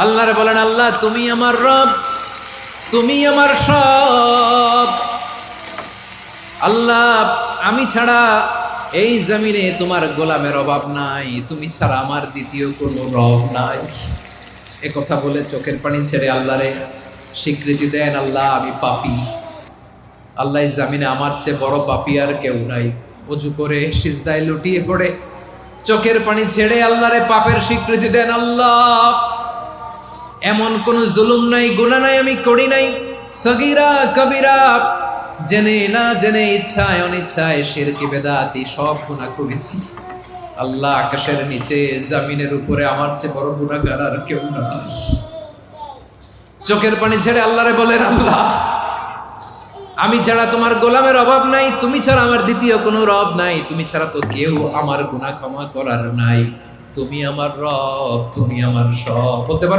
আল্লাহরে বলেন, আল্লাহ তুমি আমার রব, তুমি আমার সব। আল্লাহ আমি ছাড়া এই জমিনে তোমার গোলামের অভাব নাই, তুমি ছাড়া আমার দ্বিতীয় কোনো রব নাই। এ কথা বলে চোখের পানি ছেড়ে আল্লাহরে স্বীকৃতি দেন, আল্লাহ আমি পাপী। আল্লাহ এই জমিনে আমার চেয়ে বড় পাপী আর কেউ নাই। অজু করে সিজদায় লুটিয়ে পড়ে চোখের পানি ছেড়ে আল্লাহরে পাপের স্বীকৃতি দেন, আল্লাহ এমন কোন জুলুম নাই, গুনাহ নাই আমি করি নাই, সগীরা কবিরা, জেনে না জেনে, ইচ্ছায় অনিচ্ছায়, শিরকি বেদাতি সব গুনাহ করেছি। আল্লাহ আকাশের নিচে জমিনের উপরে আমার চেয়ে বড় গুনাহগার আর কেউ নাই। চোখের পানি ছেড়ে আল্লাহরে বলেন, আল্লাহ আমি ছাড়া তোমার গোলামের অভাব নাই, তুমি ছাড়া আমার দ্বিতীয় কোনো রব নাই, তুমি ছাড়া তো কেউ আমার গুনাহ ক্ষমা করার নাই, তুমি আমার রব, তুমি আমার সব। বলতে পারবে?